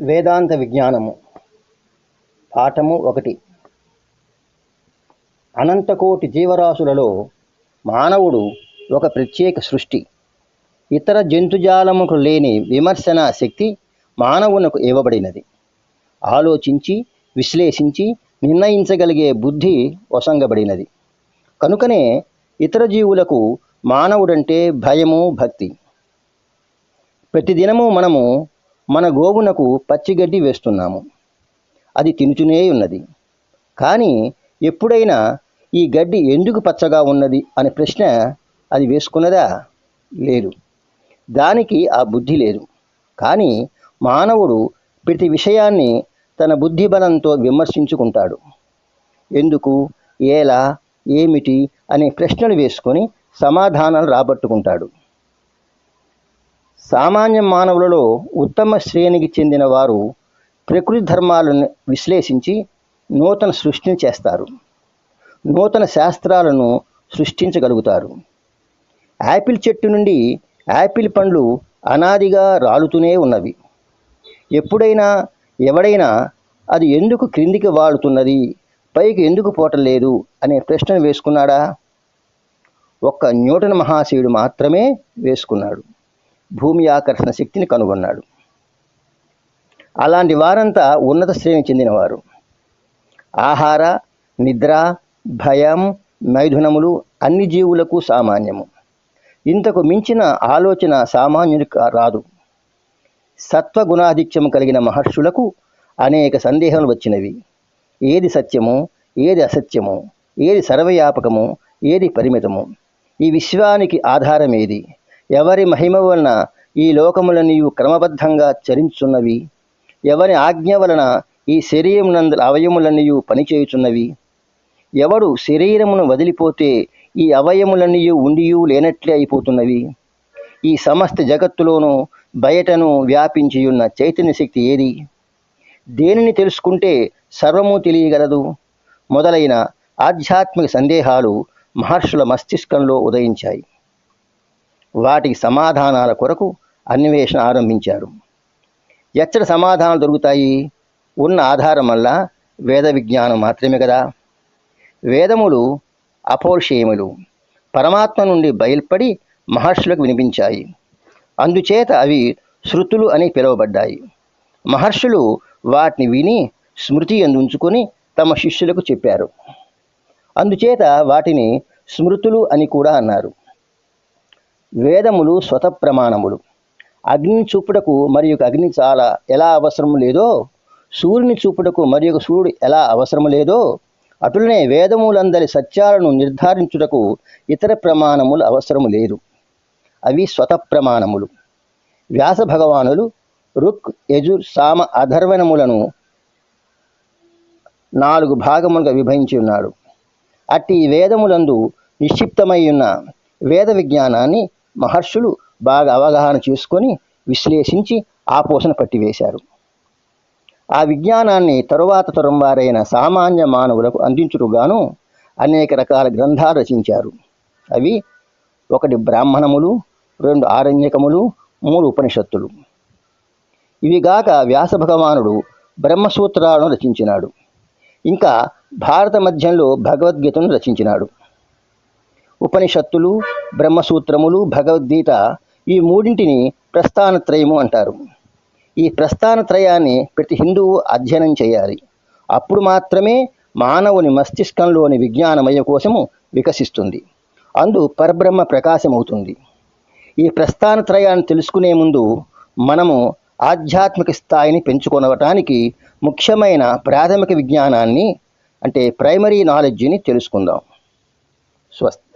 వేదాంత విజ్ఞానము పాఠము 1. అనంతకోటి జీవరాశులలో మానవుడు ఒక ప్రత్యేక సృష్టి. ఇతర జంతుజాలముకు లేని విమర్శన శక్తి మానవునకు ఇవ్వబడినది. ఆలోచించి విశ్లేషించి నిర్ణయించగలిగే బుద్ధి వసంగబడినది. కనుకనే ఇతర జీవులకు మానవుడంటే భయము, భక్తి. ప్రతిదినము మనము మన గోవునకు పచ్చిగడ్డి వేస్తున్నాము. అది తినుచునే ఉన్నది. కానీ ఎప్పుడైనా ఈ గడ్డి ఎందుకు పచ్చగా ఉన్నది అనే ప్రశ్న అది వేసుకున్నదా? లేదు. దానికి ఆ బుద్ధి లేదు. కానీ మానవుడు ప్రతి విషయాన్ని తన బుద్ధి బలంతో విమర్శించుకుంటాడు. ఎందుకు, ఎలా, ఏమిటి అనే ప్రశ్నలు వేసుకొని సమాధానాలు రాబట్టుకుంటాడు. సామాన్య మానవులలో ఉత్తమ శ్రేణికి చెందిన వారు ప్రకృతి ధర్మాలను విశ్లేషించి నూతన సృష్టిని చేస్తారు. నూతన శాస్త్రాలను సృష్టించగలుగుతారు. యాపిల్ చెట్టు నుండి యాపిల్ పండ్లు అనాదిగా రాలుతూనే ఉన్నవి. ఎప్పుడైనా ఎవడైనా అది ఎందుకు క్రిందికి వాలుతున్నది, పైకి ఎందుకు పోవటలేదు అనే ప్రశ్నను వేసుకున్నాడా? ఒక్క న్యూటన్ మహాశయుడు మాత్రమే వేసుకున్నాడు. భూమి ఆకర్షణ శక్తిని కనుగొన్నాడు. అలాంటి వారంతా ఉన్నత శ్రేణికి చెందినవారు. ఆహార, నిద్ర, భయం, మైథునములు అన్ని జీవులకు సామాన్యము. ఇంతకు మించిన ఆలోచన సామాన్యునికి రాదు. సత్వగుణాధిక్యము కలిగిన మహర్షులకు అనేక సందేహాలు వచ్చినవి. ఏది సత్యము, ఏది అసత్యము, ఏది సర్వవ్యాపకము, ఏది పరిమితము, ఈ విశ్వానికి ఆధారం ఏది, ఎవరి మహిమ వలన ఈ లోకములన్నీ క్రమబద్ధంగా చరించున్నవి, ఎవరి ఆజ్ఞ వలన ఈ శరీరమునందు అవయములన్నీ పనిచేయుచున్నవి, ఎవడు శరీరమును వదిలిపోతే ఈ అవయములన్నీ ఉండియూ లేనట్లే అయిపోతున్నవి, ఈ సమస్త జగత్తులోనూ బయటను వ్యాపించియున్న చైతన్య శక్తి ఏది, దేనిని తెలుసుకుంటే సర్వము తెలియగలదు మొదలైన ఆధ్యాత్మిక సందేహాలు మహర్షుల మస్తిష్కంలో ఉదయించాయి. వాటికి సమాధానాల కొరకు అన్వేషణ ఆరంభించారు. ఎచ్చట సమాధానాలు దొరుకుతాయి? ఉన్న ఆధారం వల్ల వేద విజ్ఞానం మాత్రమే కదా. వేదములు అపౌరుషేయములు, పరమాత్మ నుండి బయల్పడి మహర్షులకు వినిపించాయి. అందుచేత అవి శృతులు అని పిలువబడ్డాయి. మహర్షులు వాటిని విని స్మృతి అందుంచుకొని తమ శిష్యులకు చెప్పారు. అందుచేత వాటిని స్మృతులు అని కూడా అన్నారు. వేదములు స్వతప్రమాణములు. అగ్నిని చూపుటకు మరి ఒక అగ్ని ఎలా అవసరం లేదో, సూర్యుని చూపుటకు మరి ఒక సూర్యుడు ఎలా అవసరం లేదో, అటులనే వేదములందరి సత్యాలను నిర్ధారించుటకు ఇతర ప్రమాణములు అవసరము లేదు. అవి స్వతప్రమాణములు. వ్యాస భగవానులు రుక్, యజుర్, సామ, అధర్వణములను 4 భాగములుగా విభజించి ఉన్నాడు. అట్టి వేదములందు నిక్షిప్తమై ఉన్న వేద విజ్ఞానాన్ని మహర్షులు బాగా అవగాహన చేసుకొని విశ్లేషించి ఆపోసన పట్టివేశారు. ఆ విజ్ఞానాన్ని తరువాత తరం వారైన సామాన్య మానవులకు అందించుటగాను అనేక రకాల గ్రంథాలు రచించారు. అవి 1 బ్రాహ్మణములు, 2 ఆరణ్యకములు, 3 ఉపనిషత్తులు. ఇవిగాక వ్యాస భగవానుడు బ్రహ్మసూత్రాలను రచించినాడు. ఇంకా భారత మధ్యంలో భగవద్గీతను రచించినాడు. ఉపనిషత్తులు, బ్రహ్మసూత్రములు, భగవద్గీత ఈ మూడింటిని ప్రస్థానత్రయము అంటారు. ఈ ప్రస్థానత్రయాన్ని ప్రతి హిందువు అధ్యయనం చేయాలి. అప్పుడు మాత్రమే మానవుని మస్తిష్కంలోని విజ్ఞానమయ కోశము వికసిస్తుంది. అందు పరబ్రహ్మ ప్రకాశమవుతుంది. ఈ ప్రస్థానత్రయాన్ని తెలుసుకునే ముందు మనము ఆధ్యాత్మిక స్థాయిని పెంచుకొనటానికి ముఖ్యమైన ప్రాథమిక విజ్ఞానాన్ని అంటే ప్రైమరీ నాలెడ్జిని తెలుసుకుందాం. స్వస్తి.